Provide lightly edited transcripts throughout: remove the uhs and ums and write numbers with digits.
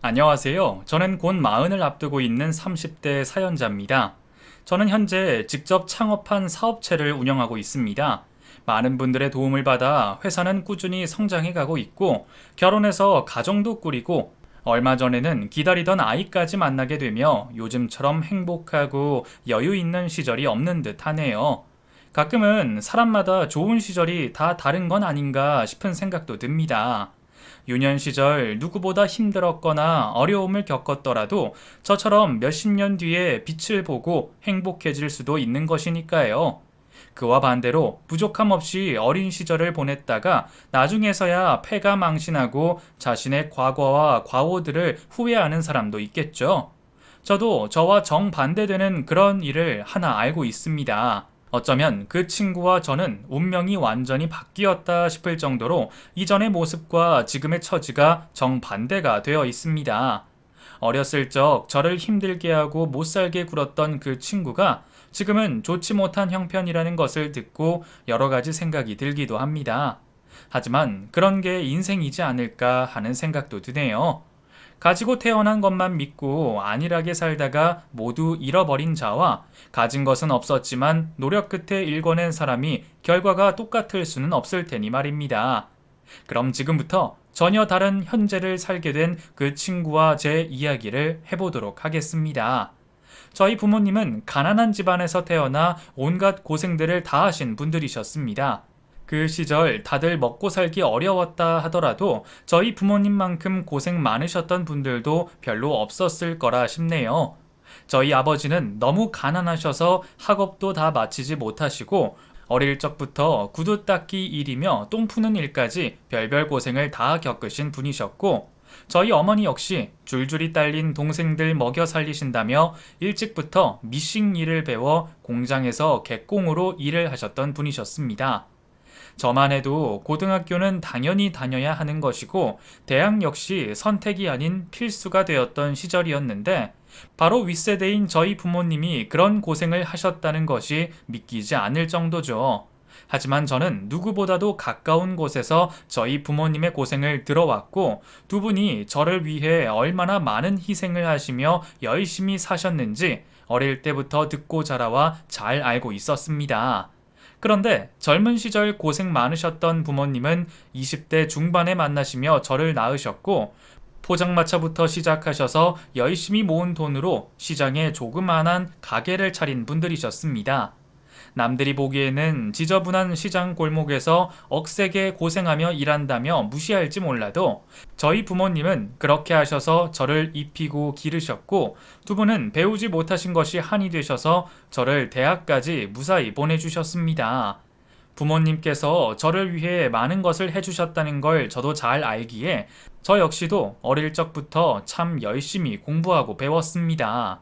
안녕하세요. 저는 곧 마흔을 앞두고 있는 30대 사연자입니다. 저는 현재 직접 창업한 사업체를 운영하고 있습니다. 많은 분들의 도움을 받아 회사는 꾸준히 성장해 가고 있고, 결혼해서 가정도 꾸리고, 얼마 전에는 기다리던 아이까지 만나게 되며 요즘처럼 행복하고 여유 있는 시절이 없는 듯 하네요. 가끔은 사람마다 좋은 시절이 다 다른 건 아닌가 싶은 생각도 듭니다. 유년 시절 누구보다 힘들었거나 어려움을 겪었더라도 저처럼 몇십 년 뒤에 빛을 보고 행복해질 수도 있는 것이니까요. 그와 반대로 부족함 없이 어린 시절을 보냈다가 나중에서야 패가 망신하고 자신의 과거와 과오들을 후회하는 사람도 있겠죠. 저도 저와 정반대되는 그런 일을 하나 알고 있습니다. 어쩌면 그 친구와 저는 운명이 완전히 바뀌었다 싶을 정도로 이전의 모습과 지금의 처지가 정반대가 되어 있습니다. 어렸을 적 저를 힘들게 하고 못 살게 굴었던 그 친구가 지금은 좋지 못한 형편이라는 것을 듣고 여러 가지 생각이 들기도 합니다. 하지만 그런 게 인생이지 않을까 하는 생각도 드네요. 가지고 태어난 것만 믿고 안일하게 살다가 모두 잃어버린 자와 가진 것은 없었지만 노력 끝에 일궈낸 사람이 결과가 똑같을 수는 없을 테니 말입니다. 그럼 지금부터 전혀 다른 현재를 살게 된 그 친구와 제 이야기를 해보도록 하겠습니다. 저희 부모님은 가난한 집안에서 태어나 온갖 고생들을 다 하신 분들이셨습니다. 그 시절 다들 먹고 살기 어려웠다 하더라도 저희 부모님만큼 고생 많으셨던 분들도 별로 없었을 거라 싶네요. 저희 아버지는 너무 가난하셔서 학업도 다 마치지 못하시고 어릴 적부터 구두 닦기 일이며 똥 푸는 일까지 별별 고생을 다 겪으신 분이셨고, 저희 어머니 역시 줄줄이 딸린 동생들 먹여 살리신다며 일찍부터 미싱 일을 배워 공장에서 개工으로 일을 하셨던 분이셨습니다. 저만 해도 고등학교는 당연히 다녀야 하는 것이고 대학 역시 선택이 아닌 필수가 되었던 시절이었는데, 바로 윗세대인 저희 부모님이 그런 고생을 하셨다는 것이 믿기지 않을 정도죠. 하지만 저는 누구보다도 가까운 곳에서 저희 부모님의 고생을 들어왔고, 두 분이 저를 위해 얼마나 많은 희생을 하시며 열심히 사셨는지 어릴 때부터 듣고 자라와 잘 알고 있었습니다. 그런데 젊은 시절 고생 많으셨던 부모님은 20대 중반에 만나시며 저를 낳으셨고, 포장마차부터 시작하셔서 열심히 모은 돈으로 시장에 조그만한 가게를 차린 분들이셨습니다. 남들이 보기에는 지저분한 시장 골목에서 억세게 고생하며 일한다며 무시할지 몰라도 저희 부모님은 그렇게 하셔서 저를 입히고 기르셨고, 두 분은 배우지 못하신 것이 한이 되셔서 저를 대학까지 무사히 보내주셨습니다. 부모님께서 저를 위해 많은 것을 해주셨다는 걸 저도 잘 알기에 저 역시도 어릴 적부터 참 열심히 공부하고 배웠습니다.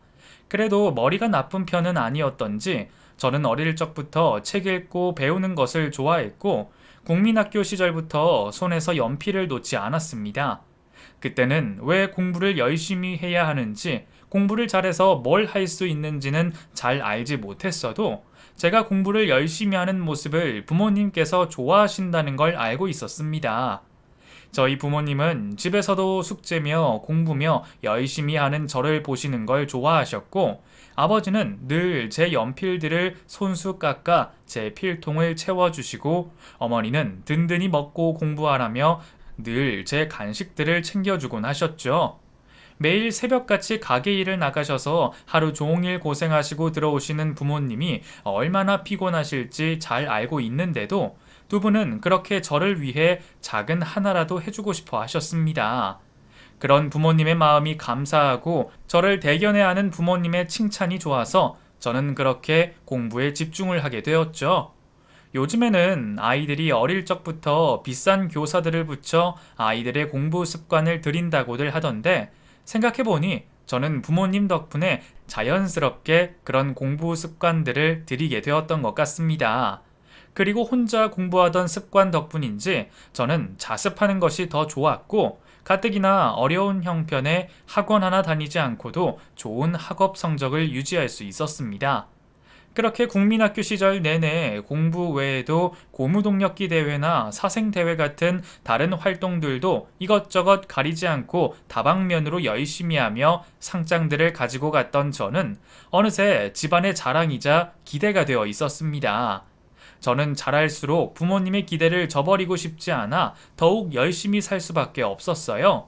그래도 머리가 나쁜 편은 아니었던지 저는 어릴 적부터 책 읽고 배우는 것을 좋아했고, 국민학교 시절부터 손에서 연필을 놓지 않았습니다. 그때는 왜 공부를 열심히 해야 하는지, 공부를 잘해서 뭘 할 수 있는지는 잘 알지 못했어도 제가 공부를 열심히 하는 모습을 부모님께서 좋아하신다는 걸 알고 있었습니다. 저희 부모님은 집에서도 숙제며 공부며 열심히 하는 저를 보시는 걸 좋아하셨고, 아버지는 늘 제 연필들을 손수 깎아 제 필통을 채워주시고, 어머니는 든든히 먹고 공부하라며 늘 제 간식들을 챙겨주곤 하셨죠. 매일 새벽같이 가게 일을 나가셔서 하루 종일 고생하시고 들어오시는 부모님이 얼마나 피곤하실지 잘 알고 있는데도 두 분은 그렇게 저를 위해 작은 하나라도 해주고 싶어 하셨습니다. 그런 부모님의 마음이 감사하고 저를 대견해 하는 부모님의 칭찬이 좋아서 저는 그렇게 공부에 집중을 하게 되었죠. 요즘에는 아이들이 어릴 적부터 비싼 교사들을 붙여 아이들의 공부 습관을 들인다고들 하던데, 생각해보니 저는 부모님 덕분에 자연스럽게 그런 공부 습관들을 들이게 되었던 것 같습니다. 그리고 혼자 공부하던 습관 덕분인지 저는 자습하는 것이 더 좋았고, 가뜩이나 어려운 형편에 학원 하나 다니지 않고도 좋은 학업 성적을 유지할 수 있었습니다. 그렇게 국민학교 시절 내내 공부 외에도 고무동력기 대회나 사생대회 같은 다른 활동들도 이것저것 가리지 않고 다방면으로 열심히 하며 상장들을 가지고 갔던 저는 어느새 집안의 자랑이자 기대가 되어 있었습니다. 저는 자랄수록 부모님의 기대를 저버리고 싶지 않아 더욱 열심히 살 수밖에 없었어요.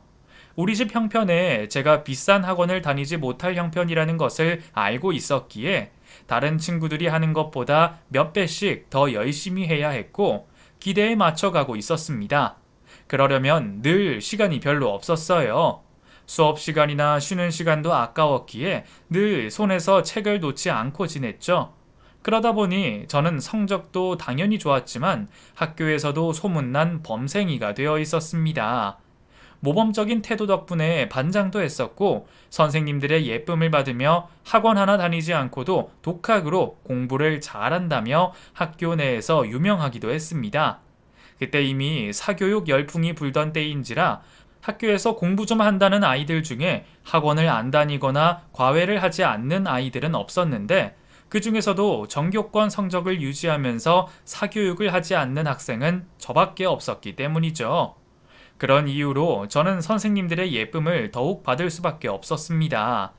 우리 집 형편에 제가 비싼 학원을 다니지 못할 형편이라는 것을 알고 있었기에 다른 친구들이 하는 것보다 몇 배씩 더 열심히 해야 했고 기대에 맞춰가고 있었습니다. 그러려면 늘 시간이 별로 없었어요. 수업 시간이나 쉬는 시간도 아까웠기에 늘 손에서 책을 놓지 않고 지냈죠. 그러다 보니 저는 성적도 당연히 좋았지만 학교에서도 소문난 범생이가 되어 있었습니다. 모범적인 태도 덕분에 반장도 했었고 선생님들의 예쁨을 받으며 학원 하나 다니지 않고도 독학으로 공부를 잘한다며 학교 내에서 유명하기도 했습니다. 그때 이미 사교육 열풍이 불던 때인지라 학교에서 공부 좀 한다는 아이들 중에 학원을 안 다니거나 과외를 하지 않는 아이들은 없었는데 그 중에서도 전교권 성적을 유지하면서 사교육을 하지 않는 학생은 저밖에 없었기 때문이죠. 그런 이유로 저는 선생님들의 예쁨을 더욱 받을 수밖에 없었습니다.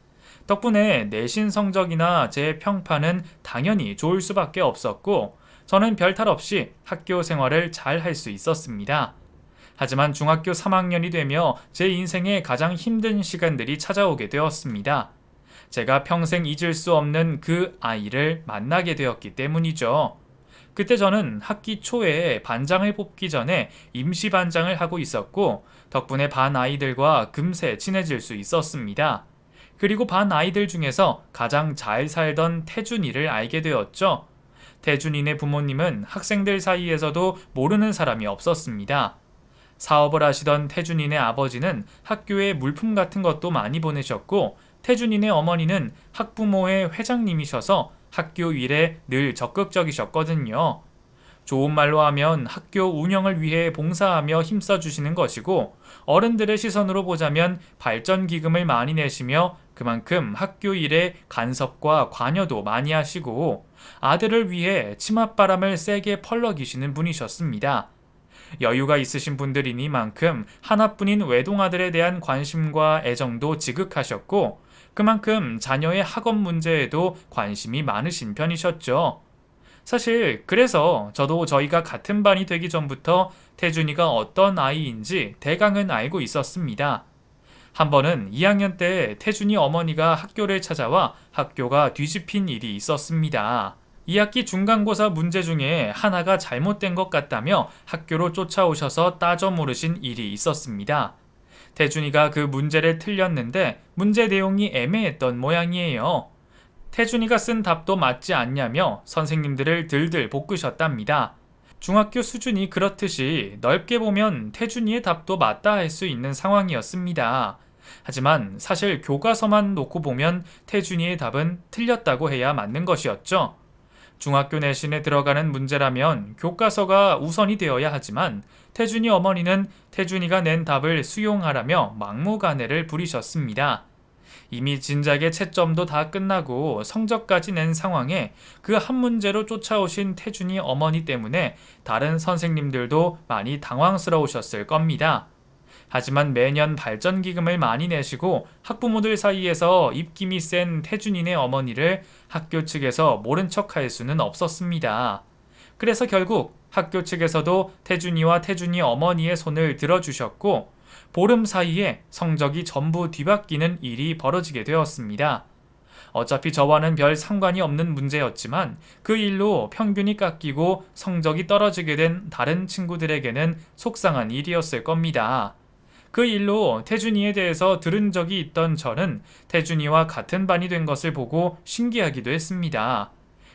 덕분에 내신 성적이나 제 평판은 당연히 좋을 수밖에 없었고 저는 별탈 없이 학교 생활을 잘 할 수 있었습니다. 하지만 중학교 3학년이 되며 제 인생의 가장 힘든 시간들이 찾아오게 되었습니다. 제가 평생 잊을 수 없는 그 아이를 만나게 되었기 때문이죠. 그때 저는 학기 초에 반장을 뽑기 전에 임시 반장을 하고 있었고 덕분에 반 아이들과 금세 친해질 수 있었습니다. 그리고 반 아이들 중에서 가장 잘 살던 태준이를 알게 되었죠. 태준이네 부모님은 학생들 사이에서도 모르는 사람이 없었습니다. 사업을 하시던 태준이네 아버지는 학교에 물품 같은 것도 많이 보내셨고 태준이네 어머니는 학부모회 회장님이셔서 학교 일에 늘 적극적이셨거든요. 좋은 말로 하면 학교 운영을 위해 봉사하며 힘써주시는 것이고 어른들의 시선으로 보자면 발전기금을 많이 내시며 그만큼 학교 일에 간섭과 관여도 많이 하시고 아들을 위해 치맛바람을 세게 펄럭이시는 분이셨습니다. 여유가 있으신 분들이니만큼 하나뿐인 외동아들에 대한 관심과 애정도 지극하셨고 그만큼 자녀의 학업 문제에도 관심이 많으신 편이셨죠. 사실 그래서 저도 저희가 같은 반이 되기 전부터 태준이가 어떤 아이인지 대강은 알고 있었습니다. 한 번은 2학년 때 태준이 어머니가 학교를 찾아와 학교가 뒤집힌 일이 있었습니다. 2학기 중간고사 문제 중에 하나가 잘못된 것 같다며 학교로 쫓아오셔서 따져 물으신 일이 있었습니다. 태준이가 그 문제를 틀렸는데 문제 내용이 애매했던 모양이에요. 태준이가 쓴 답도 맞지 않냐며 선생님들을 들들 볶으셨답니다. 중학교 수준이 그렇듯이 넓게 보면 태준이의 답도 맞다 할 수 있는 상황이었습니다. 하지만 사실 교과서만 놓고 보면 태준이의 답은 틀렸다고 해야 맞는 것이었죠. 중학교 내신에 들어가는 문제라면 교과서가 우선이 되어야 하지만 태준이 어머니는 태준이가 낸 답을 수용하라며 막무가내를 부리셨습니다. 이미 진작에 채점도 다 끝나고 성적까지 낸 상황에 그 한 문제로 쫓아오신 태준이 어머니 때문에 다른 선생님들도 많이 당황스러우셨을 겁니다. 하지만 매년 발전기금을 많이 내시고 학부모들 사이에서 입김이 센 태준이네 어머니를 학교 측에서 모른 척할 수는 없었습니다. 그래서 결국 학교 측에서도 태준이와 태준이 어머니의 손을 들어주셨고 보름 사이에 성적이 전부 뒤바뀌는 일이 벌어지게 되었습니다. 어차피 저와는 별 상관이 없는 문제였지만 그 일로 평균이 깎이고 성적이 떨어지게 된 다른 친구들에게는 속상한 일이었을 겁니다. 그 일로 태준이에 대해서 들은 적이 있던 저는 태준이와 같은 반이 된 것을 보고 신기하기도 했습니다.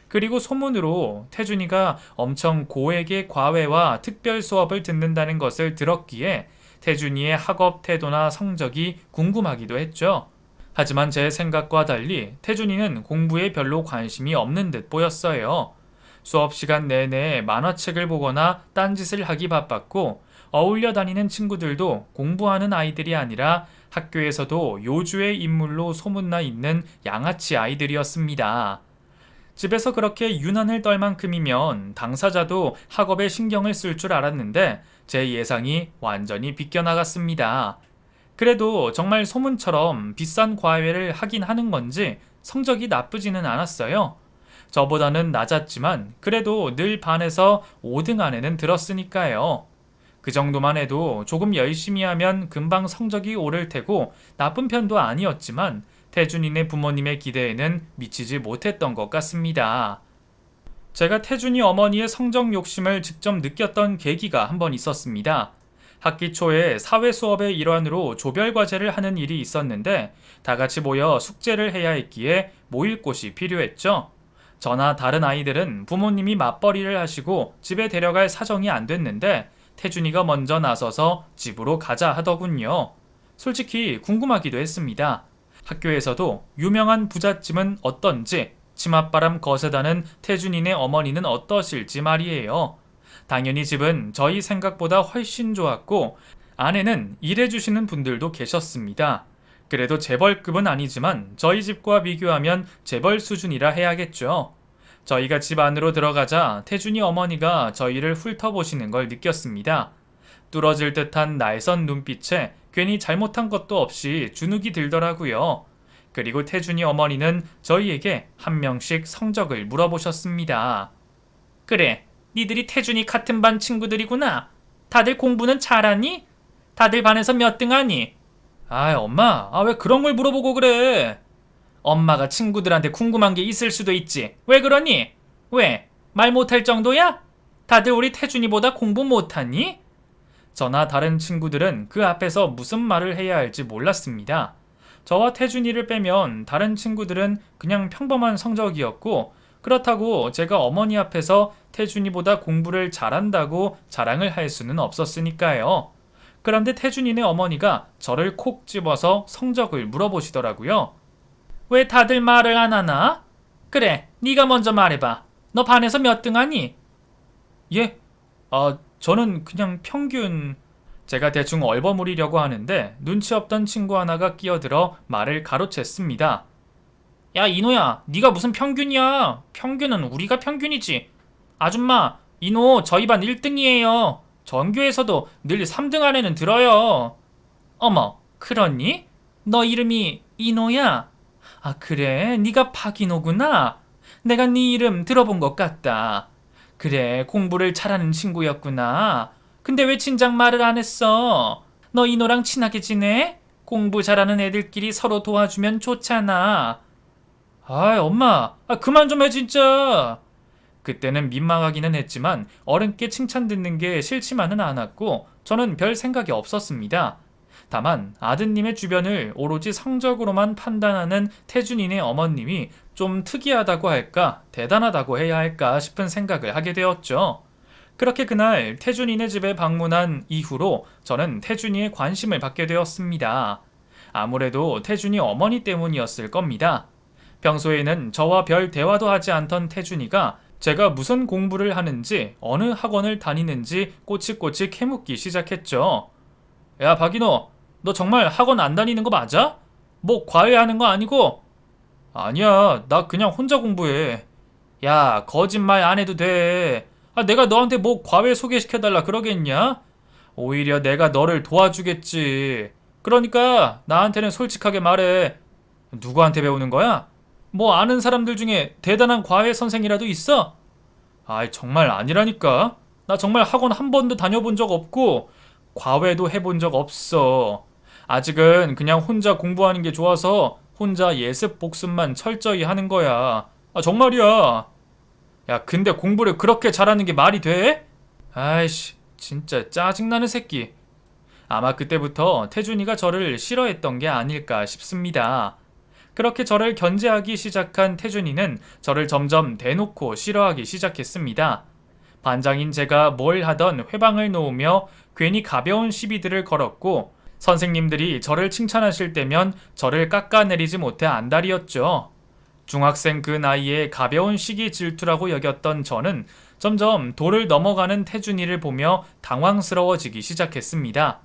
그리고 소문으로 태준이가 엄청 고액의 과외와 특별 수업을 듣는다는 것을 들었기에 태준이의 학업 태도나 성적이 궁금하기도 했죠. 하지만 제 생각과 달리 태준이는 공부에 별로 관심이 없는 듯 보였어요. 수업 시간 내내 만화책을 보거나 딴짓을 하기 바빴고 어울려 다니는 친구들도 공부하는 아이들이 아니라 학교에서도 요주의 인물로 소문나 있는 양아치 아이들이었습니다. 집에서 그렇게 유난을 떨 만큼이면 당사자도 학업에 신경을 쓸 줄 알았는데 제 예상이 완전히 비껴나갔습니다. 그래도 정말 소문처럼 비싼 과외를 하긴 하는 건지 성적이 나쁘지는 않았어요. 저보다는 낮았지만 그래도 늘 반에서 5등 안에는 들었으니까요. 그 정도만 해도 조금 열심히 하면 금방 성적이 오를 테고 나쁜 편도 아니었지만 태준이네 부모님의 기대에는 미치지 못했던 것 같습니다. 제가 태준이 어머니의 성적 욕심을 직접 느꼈던 계기가 한 번 있었습니다. 학기 초에 사회 수업의 일환으로 조별 과제를 하는 일이 있었는데 다 같이 모여 숙제를 해야 했기에 모일 곳이 필요했죠. 저나 다른 아이들은 부모님이 맞벌이를 하시고 집에 데려갈 사정이 안 됐는데 태준이가 먼저 나서서 집으로 가자 하더군요. 솔직히 궁금하기도 했습니다. 학교에서도 유명한 부잣집은 어떤지, 치맛바람 거세다는 태준이네 어머니는 어떠실지 말이에요. 당연히 집은 저희 생각보다 훨씬 좋았고 아내는 일해주시는 분들도 계셨습니다. 그래도 재벌급은 아니지만 저희 집과 비교하면 재벌 수준이라 해야겠죠. 저희가 집 안으로 들어가자 태준이 어머니가 저희를 훑어보시는 걸 느꼈습니다. 뚫어질 듯한 날선 눈빛에 괜히 잘못한 것도 없이 주눅이 들더라고요. 그리고 태준이 어머니는 저희에게 한 명씩 성적을 물어보셨습니다. 그래, 니들이 태준이 같은 반 친구들이구나. 다들 공부는 잘하니? 다들 반에서 몇 등 하니? 엄마, 왜 그런 걸 물어보고 그래? 엄마가 친구들한테 궁금한 게 있을 수도 있지. 왜 그러니? 왜? 말 못할 정도야? 다들 우리 태준이보다 공부 못하니? 저나 다른 친구들은 그 앞에서 무슨 말을 해야 할지 몰랐습니다. 저와 태준이를 빼면 다른 친구들은 그냥 평범한 성적이었고 그렇다고 제가 어머니 앞에서 태준이보다 공부를 잘한다고 자랑을 할 수는 없었으니까요. 그런데 태준이네 어머니가 저를 콕 집어서 성적을 물어보시더라고요. 왜 다들 말을 안 하나? 그래, 네가 먼저 말해봐. 너 반에서 몇 등 하니? 예? 저는 그냥 평균... 제가 대충 얼버무리려고 하는데 눈치 없던 친구 하나가 끼어들어 말을 가로챘습니다. 야, 이노야, 네가 무슨 평균이야? 평균은 우리가 평균이지. 아줌마, 이노 저희 반 1등이에요. 전교에서도 늘 3등 안에는 들어요. 어머, 그러니? 너 이름이 이노야? 아, 그래, 네가 박이노구나. 내가 네 이름 들어본 것 같다. 그래, 공부를 잘하는 친구였구나. 근데 왜 진작 말을 안 했어? 너 이노랑 친하게 지내? 공부 잘하는 애들끼리 서로 도와주면 좋잖아. 엄마, 그만 좀 해 진짜. 그때는 민망하기는 했지만 어른께 칭찬 듣는 게 싫지만은 않았고 저는 별 생각이 없었습니다. 다만 아드님의 주변을 오로지 성적으로만 판단하는 태준이네 어머님이 좀 특이하다고 할까, 대단하다고 해야 할까 싶은 생각을 하게 되었죠. 그렇게 그날 태준이네 집에 방문한 이후로 저는 태준이의 관심을 받게 되었습니다. 아무래도 태준이 어머니 때문이었을 겁니다. 평소에는 저와 별 대화도 하지 않던 태준이가 제가 무슨 공부를 하는지 어느 학원을 다니는지 꼬치꼬치 캐묻기 시작했죠. 야, 박인호, 너 정말 학원 안 다니는 거 맞아? 뭐 과외하는 거 아니고? 아니야, 나 그냥 혼자 공부해. 야, 거짓말 안 해도 돼. 내가 너한테 뭐 과외 소개시켜달라 그러겠냐? 오히려 내가 너를 도와주겠지. 그러니까 나한테는 솔직하게 말해. 누구한테 배우는 거야? 뭐 아는 사람들 중에 대단한 과외 선생이라도 있어? 정말 아니라니까. 나 정말 학원 한 번도 다녀본 적 없고 과외도 해본 적 없어. 아직은 그냥 혼자 공부하는 게 좋아서 혼자 예습 복습만 철저히 하는 거야. 정말이야. 야, 근데 공부를 그렇게 잘하는 게 말이 돼? 아이씨, 진짜 짜증나는 새끼. 아마 그때부터 태준이가 저를 싫어했던 게 아닐까 싶습니다. 그렇게 저를 견제하기 시작한 태준이는 저를 점점 대놓고 싫어하기 시작했습니다. 반장인 제가 뭘 하던 회방을 놓으며 괜히 가벼운 시비들을 걸었고 선생님들이 저를 칭찬하실 때면 저를 깎아내리지 못해 안달이었죠. 중학생 그 나이에 가벼운 시기 질투라고 여겼던 저는 점점 도를 넘어가는 태준이를 보며 당황스러워지기 시작했습니다.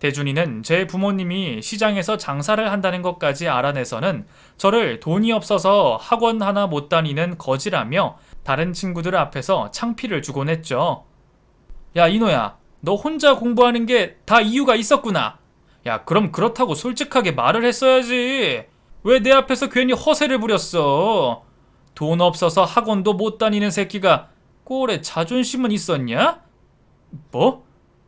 태준이는 제 부모님이 시장에서 장사를 한다는 것까지 알아내서는 저를 돈이 없어서 학원 하나 못 다니는 거지라며 다른 친구들 앞에서 창피를 주곤 했죠. 야, 이노야, 너 혼자 공부하는 게 다 이유가 있었구나. 야, 그럼 그렇다고 솔직하게 말을 했어야지. 왜 내 앞에서 괜히 허세를 부렸어? 돈 없어서 학원도 못 다니는 새끼가 꼴에 자존심은 있었냐? 뭐?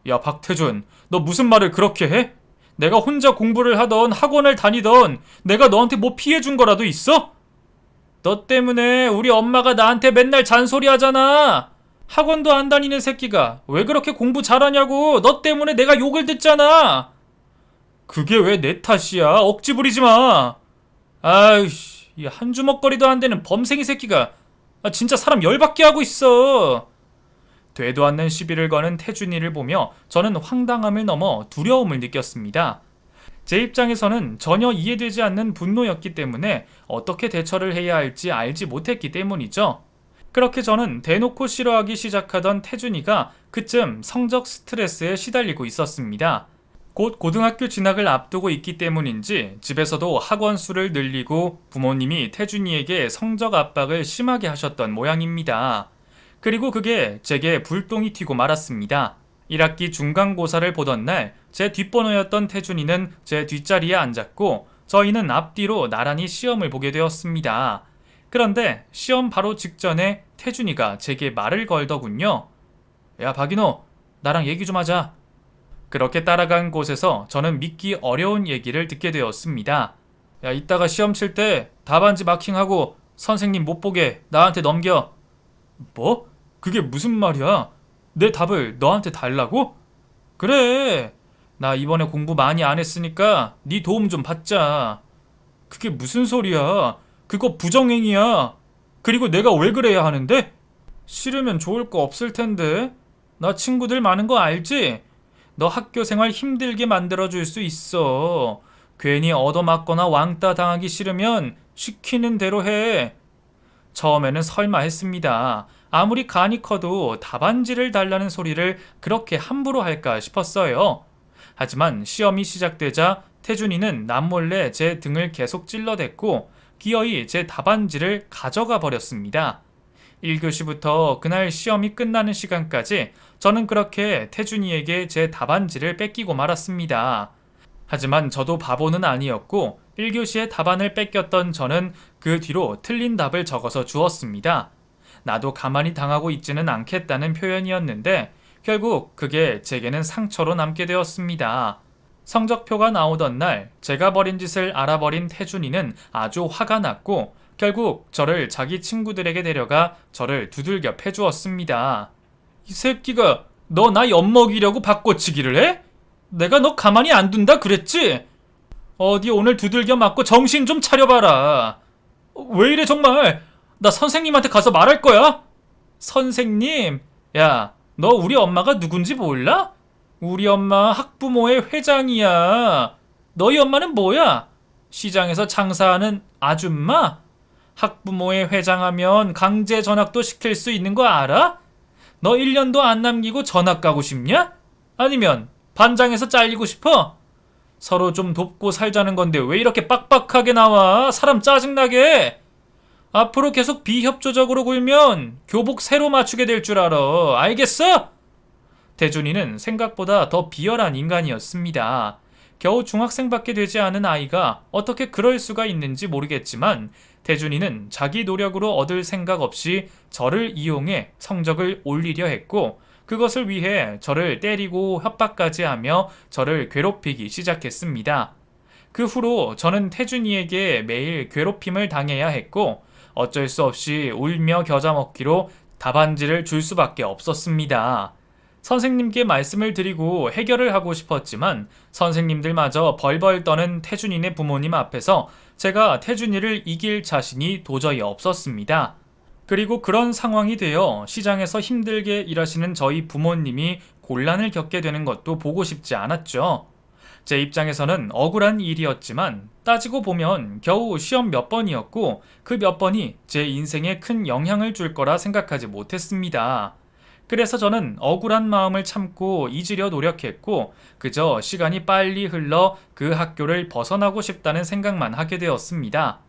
야, 박태준, 너 무슨 말을 그렇게 해? 내가 혼자 공부를 하던 학원을 다니던 내가 너한테 뭐 피해준 거라도 있어? 너 때문에 우리 엄마가 나한테 맨날 잔소리 하잖아. 학원도 안 다니는 새끼가 왜 그렇게 공부 잘하냐고. 너 때문에 내가 욕을 듣잖아. 그게 왜 내 탓이야? 억지 부리지 마. 아이씨, 이 한 주먹거리도 안 되는 범생이 새끼가 진짜 사람 열받게 하고 있어. 되도 않는 시비를 거는 태준이를 보며 저는 황당함을 넘어 두려움을 느꼈습니다. 제 입장에서는 전혀 이해되지 않는 분노였기 때문에 어떻게 대처를 해야 할지 알지 못했기 때문이죠. 그렇게 저는 대놓고 싫어하기 시작하던 태준이가 그쯤 성적 스트레스에 시달리고 있었습니다. 곧 고등학교 진학을 앞두고 있기 때문인지 집에서도 학원 수를 늘리고 부모님이 태준이에게 성적 압박을 심하게 하셨던 모양입니다. 그리고 그게 제게 불똥이 튀고 말았습니다. 1학기 중간고사를 보던 날 제 뒷번호였던 태준이는 제 뒷자리에 앉았고 저희는 앞뒤로 나란히 시험을 보게 되었습니다. 그런데 시험 바로 직전에 태준이가 제게 말을 걸더군요. 야, 박인호, 나랑 얘기 좀 하자. 그렇게 따라간 곳에서 저는 믿기 어려운 얘기를 듣게 되었습니다. 야, 이따가 시험 칠 때 답안지 마킹하고 선생님 못 보게 나한테 넘겨. 뭐? 그게 무슨 말이야? 내 답을 너한테 달라고? 그래, 나 이번에 공부 많이 안 했으니까 네 도움 좀 받자. 그게 무슨 소리야? 그거 부정행위야. 그리고 내가 왜 그래야 하는데? 싫으면 좋을 거 없을 텐데. 나 친구들 많은 거 알지? 너 학교 생활 힘들게 만들어줄 수 있어. 괜히 얻어맞거나 왕따 당하기 싫으면 시키는 대로 해. 처음에는 설마 했습니다. 아무리 간이 커도 답안지를 달라는 소리를 그렇게 함부로 할까 싶었어요. 하지만 시험이 시작되자 태준이는 남몰래 제 등을 계속 찔러댔고 기어이 제 답안지를 가져가 버렸습니다. 1교시부터 그날 시험이 끝나는 시간까지 저는 그렇게 태준이에게 제 답안지를 뺏기고 말았습니다. 하지만 저도 바보는 아니었고 1교시에 답안을 뺏겼던 저는 그 뒤로 틀린 답을 적어서 주었습니다. 나도 가만히 당하고 있지는 않겠다는 표현이었는데 결국 그게 제게는 상처로 남게 되었습니다. 성적표가 나오던 날 제가 벌인 짓을 알아버린 태준이는 아주 화가 났고 결국 저를 자기 친구들에게 데려가 저를 두들겨 패주었습니다. 이 새끼가 너 나 엿먹이려고 바꿔치기를 해? 내가 너 가만히 안 둔다 그랬지? 어디 오늘 두들겨 맞고 정신 좀 차려봐라. 왜 이래 정말? 나 선생님한테 가서 말할 거야? 선생님? 야, 너 우리 엄마가 누군지 몰라? 우리 엄마 학부모의 회장이야. 너희 엄마는 뭐야? 시장에서 장사하는 아줌마? 학부모의 회장하면 강제 전학도 시킬 수 있는 거 알아? 너 1년도 안 남기고 전학 가고 싶냐? 아니면 반장에서 잘리고 싶어? 서로 좀 돕고 살자는 건데 왜 이렇게 빡빡하게 나와? 사람 짜증나게. 앞으로 계속 비협조적으로 굴면 교복 새로 맞추게 될 줄 알아. 알겠어? 태준이는 생각보다 더 비열한 인간이었습니다. 겨우 중학생밖에 되지 않은 아이가 어떻게 그럴 수가 있는지 모르겠지만 태준이는 자기 노력으로 얻을 생각 없이 저를 이용해 성적을 올리려 했고 그것을 위해 저를 때리고 협박까지 하며 저를 괴롭히기 시작했습니다. 그 후로 저는 태준이에게 매일 괴롭힘을 당해야 했고 어쩔 수 없이 울며 겨자 먹기로 답안지를 줄 수밖에 없었습니다. 선생님께 말씀을 드리고 해결을 하고 싶었지만 선생님들마저 벌벌 떠는 태준이네 부모님 앞에서 제가 태준이를 이길 자신이 도저히 없었습니다. 그리고 그런 상황이 되어 시장에서 힘들게 일하시는 저희 부모님이 곤란을 겪게 되는 것도 보고 싶지 않았죠. 제 입장에서는 억울한 일이었지만 따지고 보면 겨우 시험 몇 번이었고 그 몇 번이 제 인생에 큰 영향을 줄 거라 생각하지 못했습니다. 그래서 저는 억울한 마음을 참고 잊으려 노력했고 그저 시간이 빨리 흘러 그 학교를 벗어나고 싶다는 생각만 하게 되었습니다.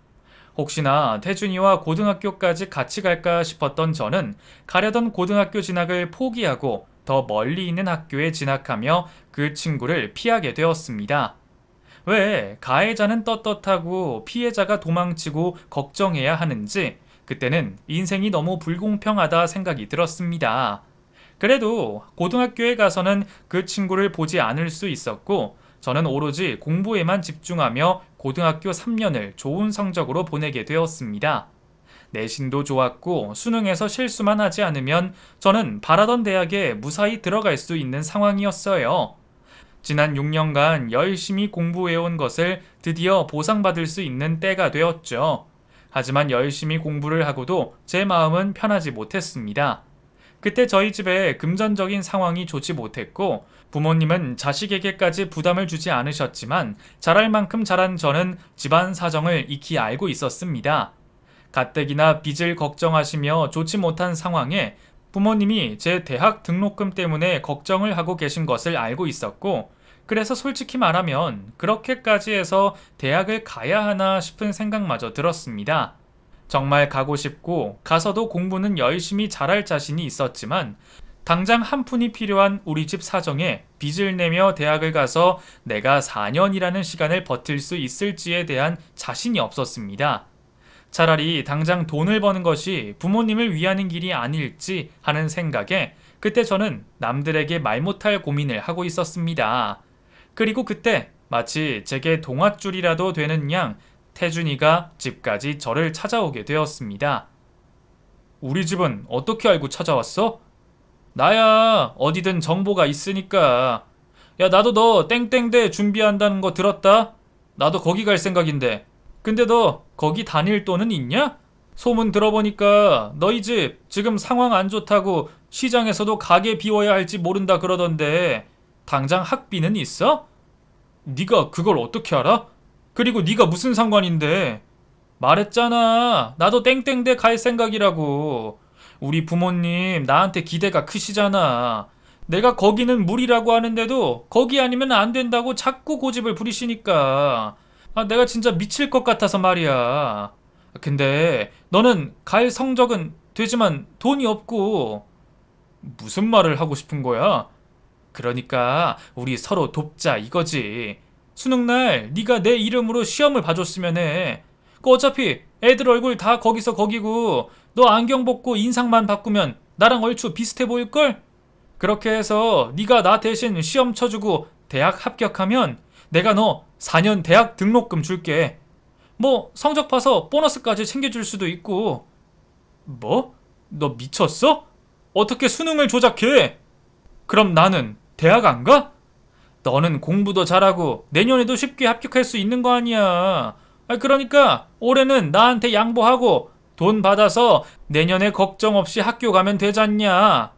혹시나 태준이와 고등학교까지 같이 갈까 싶었던 저는 가려던 고등학교 진학을 포기하고 더 멀리 있는 학교에 진학하며 그 친구를 피하게 되었습니다. 왜 가해자는 떳떳하고 피해자가 도망치고 걱정해야 하는지 그때는 인생이 너무 불공평하다 생각이 들었습니다. 그래도 고등학교에 가서는 그 친구를 보지 않을 수 있었고 저는 오로지 공부에만 집중하며 고등학교 3년을 좋은 성적으로 보내게 되었습니다. 내신도 좋았고 수능에서 실수만 하지 않으면 저는 바라던 대학에 무사히 들어갈 수 있는 상황이었어요. 지난 6년간 열심히 공부해온 것을 드디어 보상받을 수 있는 때가 되었죠. 하지만 열심히 공부를 하고도 제 마음은 편하지 못했습니다. 그때 저희 집에 금전적인 상황이 좋지 못했고 부모님은 자식에게까지 부담을 주지 않으셨지만 잘할 만큼 잘한 저는 집안 사정을 익히 알고 있었습니다. 가뜩이나 빚을 걱정하시며 좋지 못한 상황에 부모님이 제 대학 등록금 때문에 걱정을 하고 계신 것을 알고 있었고 그래서 솔직히 말하면 그렇게까지 해서 대학을 가야 하나 싶은 생각마저 들었습니다. 정말 가고 싶고 가서도 공부는 열심히 잘할 자신이 있었지만 당장 한 푼이 필요한 우리 집 사정에 빚을 내며 대학을 가서 내가 4년이라는 시간을 버틸 수 있을지에 대한 자신이 없었습니다. 차라리 당장 돈을 버는 것이 부모님을 위하는 길이 아닐지 하는 생각에 그때 저는 남들에게 말 못할 고민을 하고 있었습니다. 그리고 그때 마치 제게 동아줄이라도 되는 양 태준이가 집까지 저를 찾아오게 되었습니다. 우리 집은 어떻게 알고 찾아왔어? 나야 어디든 정보가 있으니까. 야 나도 너 땡땡대 준비한다는 거 들었다? 나도 거기 갈 생각인데. 근데 너 거기 다닐 돈은 있냐? 소문 들어보니까 너희 집 지금 상황 안 좋다고 시장에서도 가게 비워야 할지 모른다 그러던데 당장 학비는 있어? 네가 그걸 어떻게 알아? 그리고 네가 무슨 상관인데? 말했잖아. 나도 땡땡대 갈 생각이라고. 우리 부모님 나한테 기대가 크시잖아. 내가 거기는 무리라고 하는데도 거기 아니면 안 된다고 자꾸 고집을 부리시니까 내가 진짜 미칠 것 같아서 말이야. 근데 너는 갈 성적은 되지만 돈이 없고. 무슨 말을 하고 싶은 거야? 그러니까 우리 서로 돕자 이거지. 수능날 네가 내 이름으로 시험을 봐줬으면 해. 어차피 애들 얼굴 다 거기서 거기고 너 안경 벗고 인상만 바꾸면 나랑 얼추 비슷해 보일걸? 그렇게 해서 네가 나 대신 시험 쳐주고 대학 합격하면 내가 너 4년 대학 등록금 줄게. 뭐 성적 봐서 보너스까지 챙겨줄 수도 있고. 뭐? 너 미쳤어? 어떻게 수능을 조작해? 그럼 나는 대학 안 가? 너는 공부도 잘하고 내년에도 쉽게 합격할 수 있는 거 아니야. 그러니까 올해는 나한테 양보하고 돈 받아서 내년에 걱정 없이 학교 가면 되잖냐.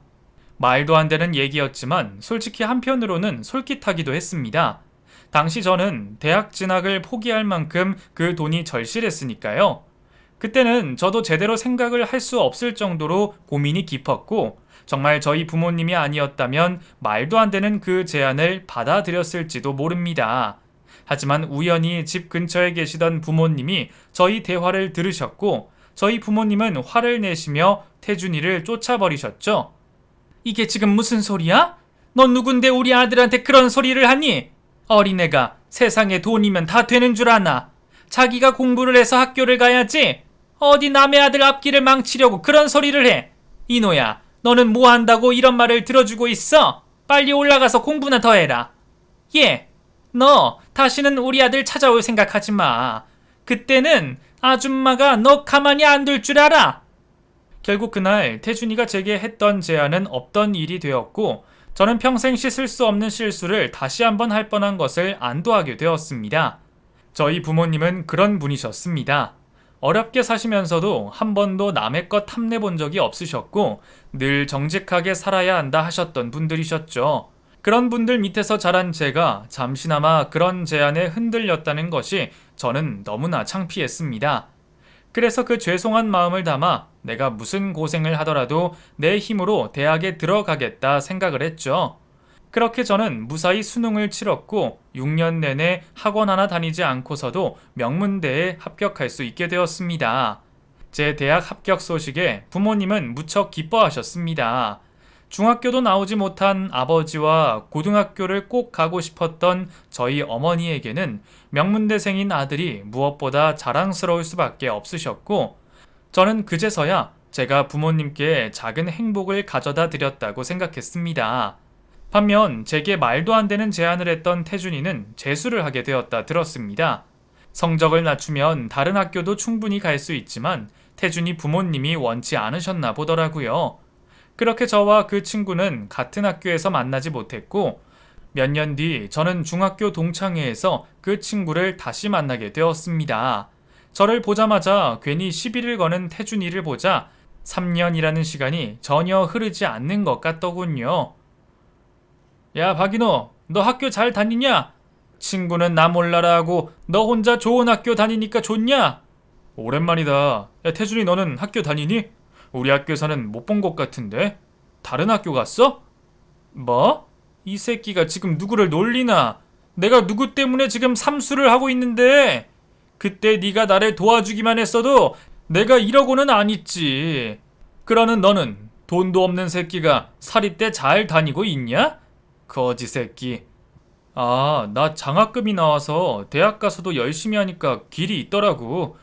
말도 안 되는 얘기였지만 솔직히 한편으로는 솔깃하기도 했습니다. 당시 저는 대학 진학을 포기할 만큼 그 돈이 절실했으니까요. 그때는 저도 제대로 생각을 할 수 없을 정도로 고민이 깊었고 정말 저희 부모님이 아니었다면 말도 안 되는 그 제안을 받아들였을지도 모릅니다. 하지만 우연히 집 근처에 계시던 부모님이 저희 대화를 들으셨고 저희 부모님은 화를 내시며 태준이를 쫓아버리셨죠. 이게 지금 무슨 소리야? 넌 누군데 우리 아들한테 그런 소리를 하니? 어린애가 세상에 돈이면 다 되는 줄 아나? 자기가 공부를 해서 학교를 가야지. 어디 남의 아들 앞길을 망치려고 그런 소리를 해. 이노야, 너는 뭐 한다고 이런 말을 들어주고 있어? 빨리 올라가서 공부나 더 해라. 예, 너 다시는 우리 아들 찾아올 생각하지 마. 그때는 아줌마가 너 가만히 안 둘 줄 알아. 결국 그날 태준이가 제게 했던 제안은 없던 일이 되었고 저는 평생 씻을 수 없는 실수를 다시 한번 할 뻔한 것을 안도하게 되었습니다. 저희 부모님은 그런 분이셨습니다. 어렵게 사시면서도 한 번도 남의 것 탐내 본 적이 없으셨고 늘 정직하게 살아야 한다 하셨던 분들이셨죠. 그런 분들 밑에서 자란 제가 잠시나마 그런 제안에 흔들렸다는 것이 저는 너무나 창피했습니다. 그래서 그 죄송한 마음을 담아 내가 무슨 고생을 하더라도 내 힘으로 대학에 들어가겠다 생각을 했죠. 그렇게 저는 무사히 수능을 치렀고 6년 내내 학원 하나 다니지 않고서도 명문대에 합격할 수 있게 되었습니다. 제 대학 합격 소식에 부모님은 무척 기뻐하셨습니다. 중학교도 나오지 못한 아버지와 고등학교를 꼭 가고 싶었던 저희 어머니에게는 명문대생인 아들이 무엇보다 자랑스러울 수밖에 없으셨고, 저는 그제서야 제가 부모님께 작은 행복을 가져다 드렸다고 생각했습니다. 반면 제게 말도 안 되는 제안을 했던 태준이는 재수를 하게 되었다 들었습니다. 성적을 낮추면 다른 학교도 충분히 갈 수 있지만 태준이 부모님이 원치 않으셨나 보더라고요. 그렇게 저와 그 친구는 같은 학교에서 만나지 못했고, 몇 년 뒤 저는 중학교 동창회에서 그 친구를 다시 만나게 되었습니다. 저를 보자마자 괜히 시비를 거는 태준이를 보자 3년이라는 시간이 전혀 흐르지 않는 것 같더군요. 야, 박인호, 너 학교 잘 다니냐? 친구는 나 몰라라 하고 너 혼자 좋은 학교 다니니까 좋냐? 오랜만이다. 야, 태준이 너는 학교 다니니? 우리 학교에서는 못 본 것 같은데? 다른 학교 갔어? 뭐? 이 새끼가 지금 누구를 놀리나? 내가 누구 때문에 지금 삼수를 하고 있는데? 그때 네가 나를 도와주기만 했어도 내가 이러고는 안 있지. 그러는 너는 돈도 없는 새끼가 사립대 잘 다니고 있냐? 거지 새끼. 아, 나 장학금이 나와서 대학 가서도 열심히 하니까 길이 있더라고.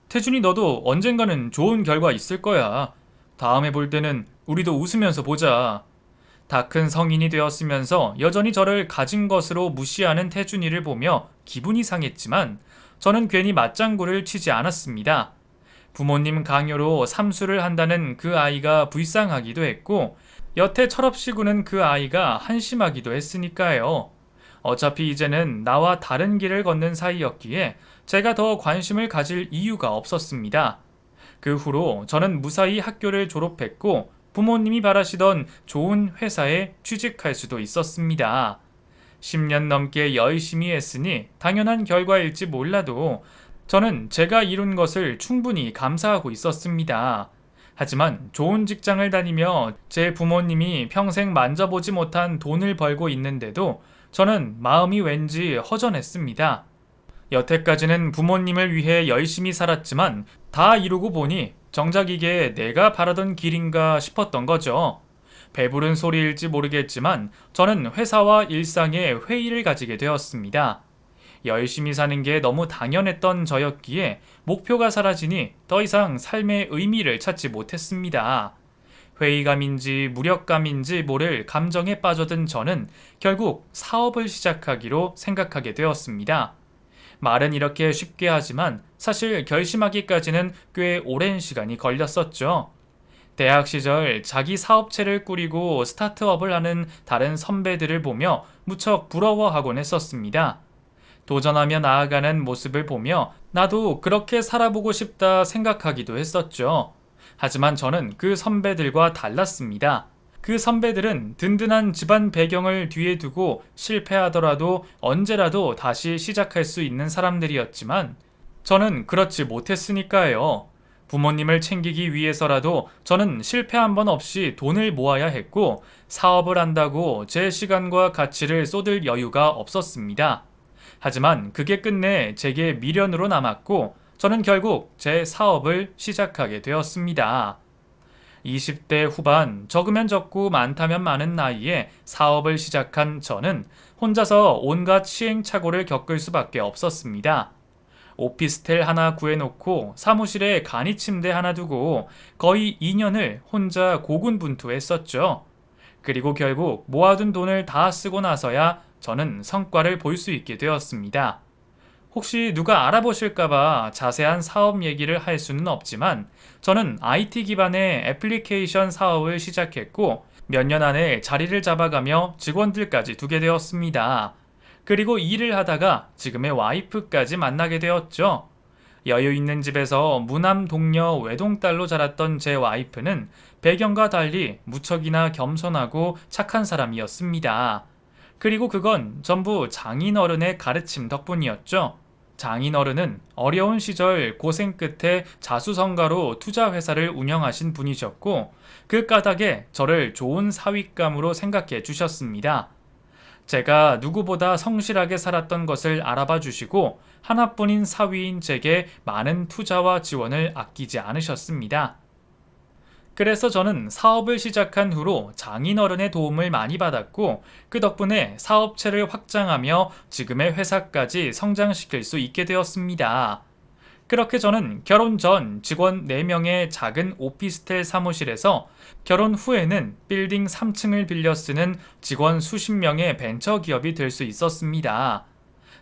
태준이 너도 언젠가는 좋은 결과 있을 거야. 다음에 볼 때는 우리도 웃으면서 보자. 다 큰 성인이 되었으면서 여전히 저를 가진 것으로 무시하는 태준이를 보며 기분이 상했지만 저는 괜히 맞장구를 치지 않았습니다. 부모님 강요로 삼수를 한다는 그 아이가 불쌍하기도 했고 여태 철없이 구는 그 아이가 한심하기도 했으니까요. 어차피 이제는 나와 다른 길을 걷는 사이였기에 제가 더 관심을 가질 이유가 없었습니다. 그 후로 저는 무사히 학교를 졸업했고 부모님이 바라시던 좋은 회사에 취직할 수도 있었습니다. 10년 넘게 열심히 했으니 당연한 결과일지 몰라도 저는 제가 이룬 것을 충분히 감사하고 있었습니다. 하지만 좋은 직장을 다니며 제 부모님이 평생 만져보지 못한 돈을 벌고 있는데도 저는 마음이 왠지 허전했습니다. 여태까지는 부모님을 위해 열심히 살았지만 다 이루고 보니 정작 이게 내가 바라던 길인가 싶었던 거죠. 배부른 소리일지 모르겠지만 저는 회사와 일상에 회의를 가지게 되었습니다. 열심히 사는 게 너무 당연했던 저였기에 목표가 사라지니 더 이상 삶의 의미를 찾지 못했습니다. 회의감인지 무력감인지 모를 감정에 빠져든 저는 결국 사업을 시작하기로 생각하게 되었습니다. 말은 이렇게 쉽게 하지만 사실 결심하기까지는 꽤 오랜 시간이 걸렸었죠. 대학 시절 자기 사업체를 꾸리고 스타트업을 하는 다른 선배들을 보며 무척 부러워하곤 했었습니다. 도전하며 나아가는 모습을 보며 나도 그렇게 살아보고 싶다 생각하기도 했었죠. 하지만 저는 그 선배들과 달랐습니다. 그 선배들은 든든한 집안 배경을 뒤에 두고 실패하더라도 언제라도 다시 시작할 수 있는 사람들이었지만 저는 그렇지 못했으니까요. 부모님을 챙기기 위해서라도 저는 실패 한 번 없이 돈을 모아야 했고 사업을 한다고 제 시간과 가치를 쏟을 여유가 없었습니다. 하지만 그게 끝내 제게 미련으로 남았고 저는 결국 제 사업을 시작하게 되었습니다. 20대 후반 적으면 적고 많다면 많은 나이에 사업을 시작한 저는 혼자서 온갖 시행착오를 겪을 수밖에 없었습니다. 오피스텔 하나 구해놓고 사무실에 간이 침대 하나 두고 거의 2년을 혼자 고군분투했었죠. 그리고 결국 모아둔 돈을 다 쓰고 나서야 저는 성과를 볼 수 있게 되었습니다. 혹시 누가 알아보실까봐 자세한 사업 얘기를 할 수는 없지만 저는 IT 기반의 애플리케이션 사업을 시작했고 몇 년 안에 자리를 잡아가며 직원들까지 두게 되었습니다. 그리고 일을 하다가 지금의 와이프까지 만나게 되었죠. 여유 있는 집에서 무남 동녀 외동딸로 자랐던 제 와이프는 배경과 달리 무척이나 겸손하고 착한 사람이었습니다. 그리고 그건 전부 장인어른의 가르침 덕분이었죠. 장인어른은 어려운 시절 고생 끝에 자수성가로 투자회사를 운영하신 분이셨고 그 까닭에 저를 좋은 사윗감으로 생각해 주셨습니다. 제가 누구보다 성실하게 살았던 것을 알아봐 주시고 하나뿐인 사위인 제게 많은 투자와 지원을 아끼지 않으셨습니다. 그래서 저는 사업을 시작한 후로 장인어른의 도움을 많이 받았고 그 덕분에 사업체를 확장하며 지금의 회사까지 성장시킬 수 있게 되었습니다. 그렇게 저는 결혼 전 직원 4명의 작은 오피스텔 사무실에서 결혼 후에는 빌딩 3층을 빌려 쓰는 직원 수십 명의 벤처기업이 될 수 있었습니다.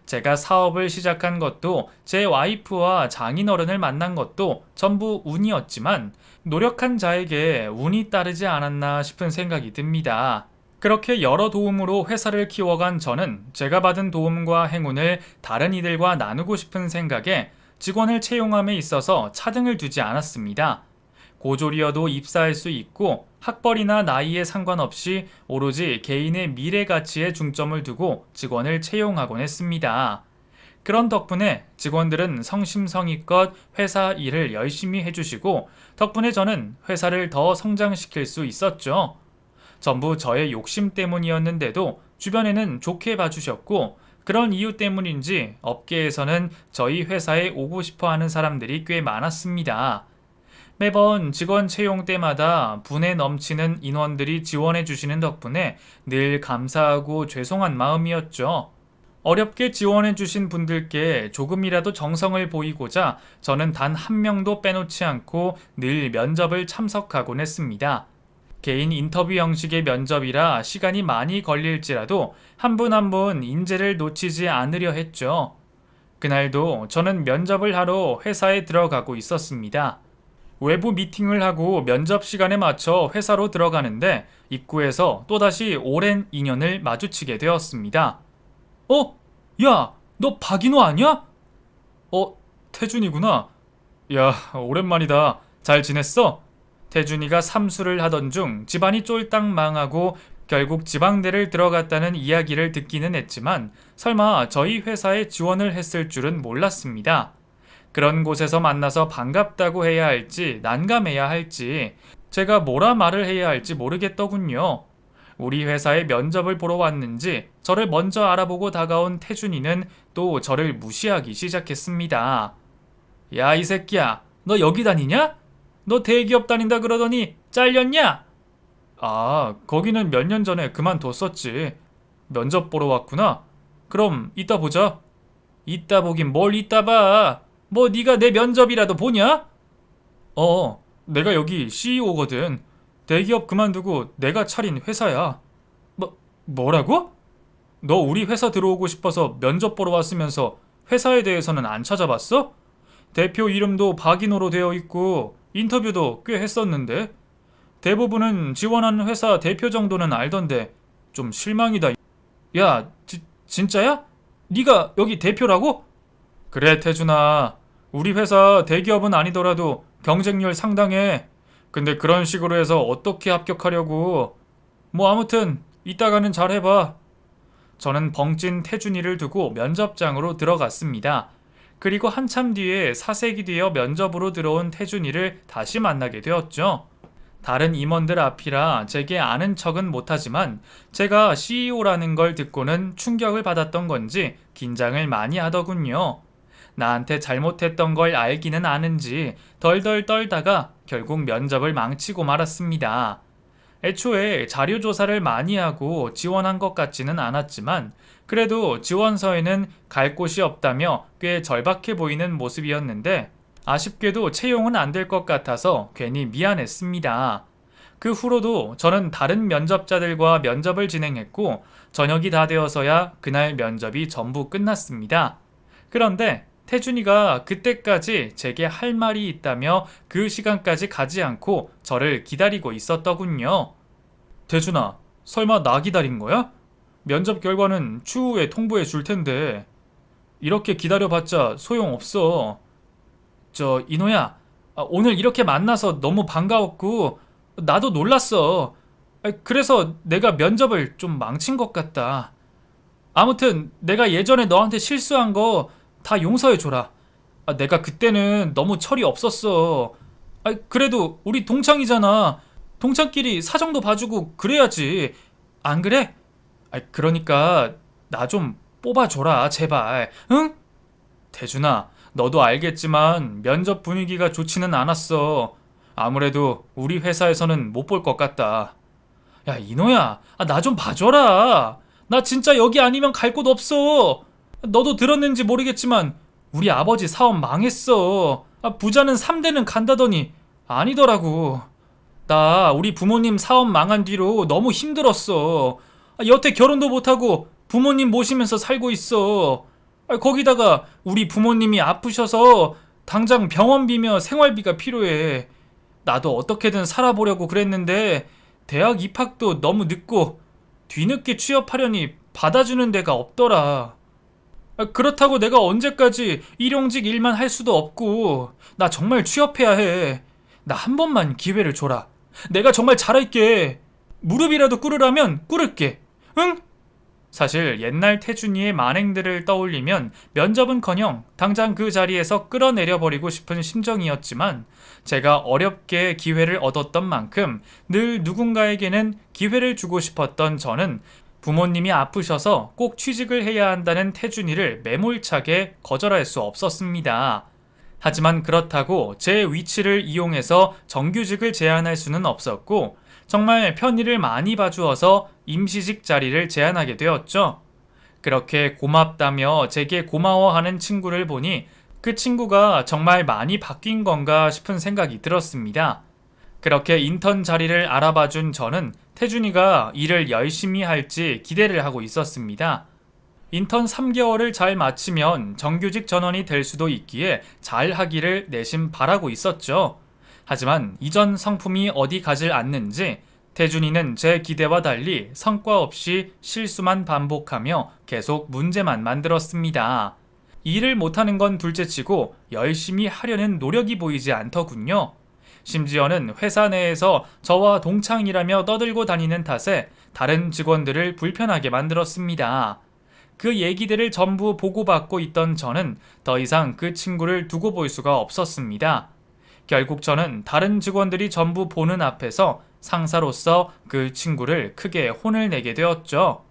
제가 사업을 시작한 것도 제 와이프와 장인어른을 만난 것도 전부 운이었지만 노력한 자에게 운이 따르지 않았나 싶은 생각이 듭니다. 그렇게 여러 도움으로 회사를 키워간 저는 제가 받은 도움과 행운을 다른 이들과 나누고 싶은 생각에 직원을 채용함에 있어서 차등을 두지 않았습니다. 고졸이어도 입사할 수 있고 학벌이나 나이에 상관없이 오로지 개인의 미래 가치에 중점을 두고 직원을 채용하곤 했습니다. 그런 덕분에 직원들은 성심성의껏 회사 일을 열심히 해주시고 덕분에 저는 회사를 더 성장시킬 수 있었죠. 전부 저의 욕심 때문이었는데도 주변에는 좋게 봐주셨고 그런 이유 때문인지 업계에서는 저희 회사에 오고 싶어 하는 사람들이 꽤 많았습니다. 매번 직원 채용 때마다 분에 넘치는 인원들이 지원해 주시는 덕분에 늘 감사하고 죄송한 마음이었죠. 어렵게 지원해 주신 분들께 조금이라도 정성을 보이고자 저는 단 한 명도 빼놓지 않고 늘 면접을 참석하곤 했습니다. 개인 인터뷰 형식의 면접이라 시간이 많이 걸릴지라도 한 분 한 분 인재를 놓치지 않으려 했죠. 그날도 저는 면접을 하러 회사에 들어가고 있었습니다. 외부 미팅을 하고 면접 시간에 맞춰 회사로 들어가는데 입구에서 또다시 오랜 인연을 마주치게 되었습니다. 야, 너 박인호 아니야? 태준이구나. 야, 오랜만이다. 잘 지냈어? 태준이가 삼수를 하던 중 집안이 쫄딱 망하고 결국 지방대를 들어갔다는 이야기를 듣기는 했지만 설마 저희 회사에 지원을 했을 줄은 몰랐습니다. 그런 곳에서 만나서 반갑다고 해야 할지 난감해야 할지 제가 뭐라 말을 해야 할지 모르겠더군요. 우리 회사에 면접을 보러 왔는지 저를 먼저 알아보고 다가온 태준이는 또 저를 무시하기 시작했습니다. 야, 이 새끼야, 너 여기 다니냐? 너 대기업 다닌다 그러더니 잘렸냐? 아, 거기는 몇 년 전에 그만뒀었지. 면접 보러 왔구나. 그럼 이따 보자. 이따 보긴 뭘 이따 봐. 뭐 네가 내 면접이라도 보냐? 내가 여기 CEO거든. 대기업 그만두고 내가 차린 회사야. 뭐라고? 너 우리 회사 들어오고 싶어서 면접 보러 왔으면서 회사에 대해서는 안 찾아봤어? 대표 이름도 박인호로 되어 있고 인터뷰도 꽤 했었는데 대부분은 지원하는 회사 대표 정도는 알던데 좀 실망이다. 야, 진짜야? 네가 여기 대표라고? 그래, 태준아. 우리 회사 대기업은 아니더라도 경쟁률 상당해. 근데 그런 식으로 해서 어떻게 합격하려고. 뭐 아무튼 이따가는 잘 해봐. 저는 벙찐 태준이를 두고 면접장으로 들어갔습니다. 그리고 한참 뒤에 사색이 되어 면접으로 들어온 태준이를 다시 만나게 되었죠. 다른 임원들 앞이라 제게 아는 척은 못하지만 제가 CEO라는 걸 듣고는 충격을 받았던 건지 긴장을 많이 하더군요. 나한테 잘못했던 걸 알기는 아는지 덜덜 떨다가 결국 면접을 망치고 말았습니다. 애초에 자료 조사를 많이 하고 지원한 것 같지는 않았지만 그래도 지원서에는 갈 곳이 없다며 꽤 절박해 보이는 모습이었는데 아쉽게도 채용은 안 될 것 같아서 괜히 미안했습니다. 그 후로도 저는 다른 면접자들과 면접을 진행했고 저녁이 다 되어서야 그날 면접이 전부 끝났습니다. 그런데 태준이가 그때까지 제게 할 말이 있다며 그 시간까지 가지 않고 저를 기다리고 있었더군요. 태준아, 설마 나 기다린 거야? 면접 결과는 추후에 통보해 줄 텐데 이렇게 기다려봤자 소용없어. 인호야, 오늘 이렇게 만나서 너무 반가웠고 나도 놀랐어. 그래서 내가 면접을 좀 망친 것 같다. 아무튼 내가 예전에 너한테 실수한 거 다 용서해줘라. 내가 그때는 너무 철이 없었어. 그래도 우리 동창이잖아. 동창끼리 사정도 봐주고 그래야지. 안 그래? 그러니까 나 좀 뽑아줘라, 제발. 응? 태준아, 너도 알겠지만 면접 분위기가 좋지는 않았어. 아무래도 우리 회사에서는 못 볼 것 같다. 야, 이노야, 나 좀 봐줘라. 나 진짜 여기 아니면 갈 곳 없어. 너도 들었는지 모르겠지만 우리 아버지 사업 망했어. 부자는 3대는 간다더니 아니더라고. 나 우리 부모님 사업 망한 뒤로 너무 힘들었어. 여태 결혼도 못하고 부모님 모시면서 살고 있어. 거기다가 우리 부모님이 아프셔서 당장 병원비며 생활비가 필요해. 나도 어떻게든 살아보려고 그랬는데 대학 입학도 너무 늦고 뒤늦게 취업하려니 받아주는 데가 없더라. 그렇다고 내가 언제까지 일용직 일만 할 수도 없고 나 정말 취업해야 해. 나 한 번만 기회를 줘라. 내가 정말 잘할게. 무릎이라도 꿇으라면 꿇을게. 응? 사실 옛날 태준이의 만행들을 떠올리면 면접은커녕 당장 그 자리에서 끌어내려버리고 싶은 심정이었지만 제가 어렵게 기회를 얻었던 만큼 늘 누군가에게는 기회를 주고 싶었던 저는 부모님이 아프셔서 꼭 취직을 해야 한다는 태준이를 매몰차게 거절할 수 없었습니다. 하지만 그렇다고 제 위치를 이용해서 정규직을 제안할 수는 없었고 정말 편의를 많이 봐주어서 임시직 자리를 제안하게 되었죠. 그렇게 고맙다며 제게 고마워하는 친구를 보니 그 친구가 정말 많이 바뀐 건가 싶은 생각이 들었습니다. 그렇게 인턴 자리를 알아봐준 저는 태준이가 일을 열심히 할지 기대를 하고 있었습니다. 인턴 3개월을 잘 마치면 정규직 전원이 될 수도 있기에 잘 하기를 내심 바라고 있었죠. 하지만 이전 성품이 어디 가질 않는지 태준이는 제 기대와 달리 성과 없이 실수만 반복하며 계속 문제만 만들었습니다. 일을 못하는 건 둘째치고 열심히 하려는 노력이 보이지 않더군요. 심지어는 회사 내에서 저와 동창이라며 떠들고 다니는 탓에 다른 직원들을 불편하게 만들었습니다. 그 얘기들을 전부 보고받고 있던 저는 더 이상 그 친구를 두고 볼 수가 없었습니다. 결국 저는 다른 직원들이 전부 보는 앞에서 상사로서 그 친구를 크게 혼을 내게 되었죠.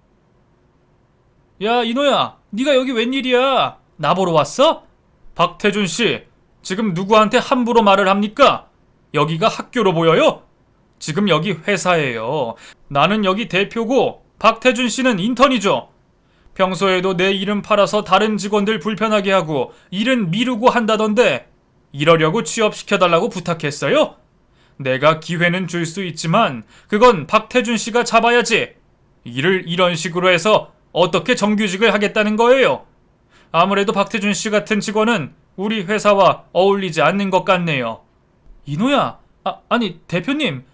야, 이노야, 네가 여기 웬일이야? 나 보러 왔어? 박태준 씨, 지금 누구한테 함부로 말을 합니까? 여기가 학교로 보여요? 지금 여기 회사예요. 나는 여기 대표고 박태준 씨는 인턴이죠. 평소에도 내 이름 팔아서 다른 직원들 불편하게 하고 일은 미루고 한다던데 이러려고 취업시켜달라고 부탁했어요? 내가 기회는 줄 수 있지만 그건 박태준 씨가 잡아야지. 일을 이런 식으로 해서 어떻게 정규직을 하겠다는 거예요? 아무래도 박태준 씨 같은 직원은 우리 회사와 어울리지 않는 것 같네요. 이노야, 아니 대표님,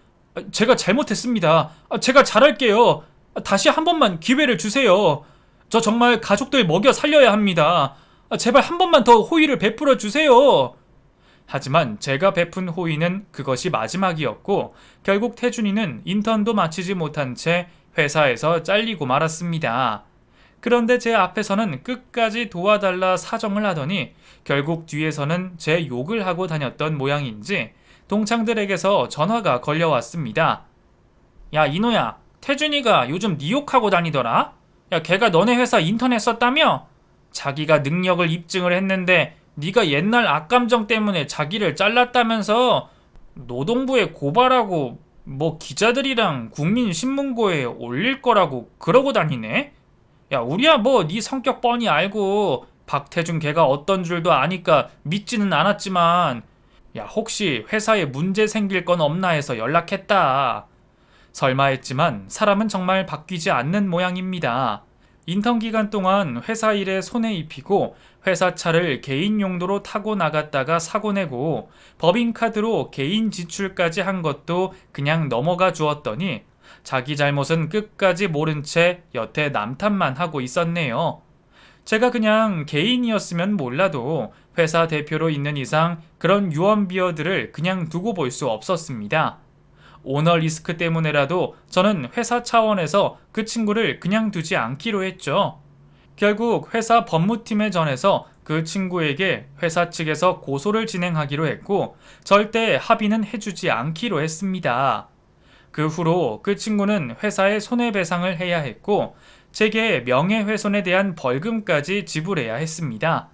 제가 잘못했습니다. 제가 잘할게요. 다시 한 번만 기회를 주세요. 저 정말 가족들 먹여 살려야 합니다. 제발 한 번만 더 호의를 베풀어 주세요. 하지만 제가 베푼 호의는 그것이 마지막이었고 결국 태준이는 인턴도 마치지 못한 채 회사에서 잘리고 말았습니다. 그런데 제 앞에서는 끝까지 도와달라 사정을 하더니 결국 뒤에서는 제 욕을 하고 다녔던 모양인지 동창들에게서 전화가 걸려왔습니다. 야, 이노야, 태준이가 요즘 네 욕하고 다니더라? 야, 걔가 너네 회사 인턴 했었다며? 자기가 능력을 입증을 했는데 네가 옛날 악감정 때문에 자기를 잘랐다면서 노동부에 고발하고 뭐 기자들이랑 국민신문고에 올릴 거라고 그러고 다니네? 야, 우리야 뭐 네 성격 뻔히 알고 박태준 걔가 어떤 줄도 아니까 믿지는 않았지만 야, 혹시 회사에 문제 생길 건 없나 해서 연락했다. 설마 했지만 사람은 정말 바뀌지 않는 모양입니다. 인턴 기간 동안 회사 일에 손해 입히고 회사 차를 개인 용도로 타고 나갔다가 사고 내고 법인카드로 개인 지출까지 한 것도 그냥 넘어가 주었더니 자기 잘못은 끝까지 모른 채 여태 남탓만 하고 있었네요. 제가 그냥 개인이었으면 몰라도 회사 대표로 있는 이상 그런 유언비어들을 그냥 두고 볼 수 없었습니다. 오너 리스크 때문에라도 저는 회사 차원에서 그 친구를 그냥 두지 않기로 했죠. 결국 회사 법무팀에 전해서 그 친구에게 회사 측에서 고소를 진행하기로 했고 절대 합의는 해주지 않기로 했습니다. 그 후로 그 친구는 회사에 손해배상을 해야 했고 제게 명예훼손에 대한 벌금까지 지불해야 했습니다.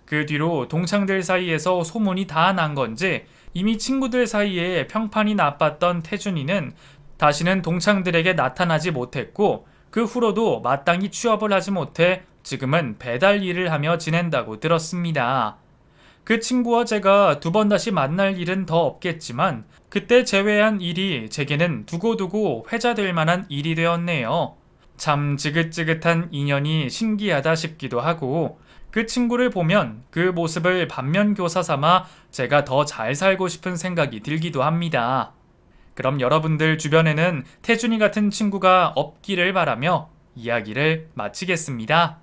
그 뒤로 동창들 사이에서 소문이 다 난 건지 이미 친구들 사이에 평판이 나빴던 태준이는 다시는 동창들에게 나타나지 못했고 그 후로도 마땅히 취업을 하지 못해 지금은 배달 일을 하며 지낸다고 들었습니다. 그 친구와 제가 두 번 다시 만날 일은 더 없겠지만 그때 제외한 일이 제게는 두고두고 회자될 만한 일이 되었네요. 참 지긋지긋한 인연이 신기하다 싶기도 하고 그 친구를 보면 그 모습을 반면교사 삼아 제가 더 잘 살고 싶은 생각이 들기도 합니다. 그럼 여러분들 주변에는 태준이 같은 친구가 없기를 바라며 이야기를 마치겠습니다.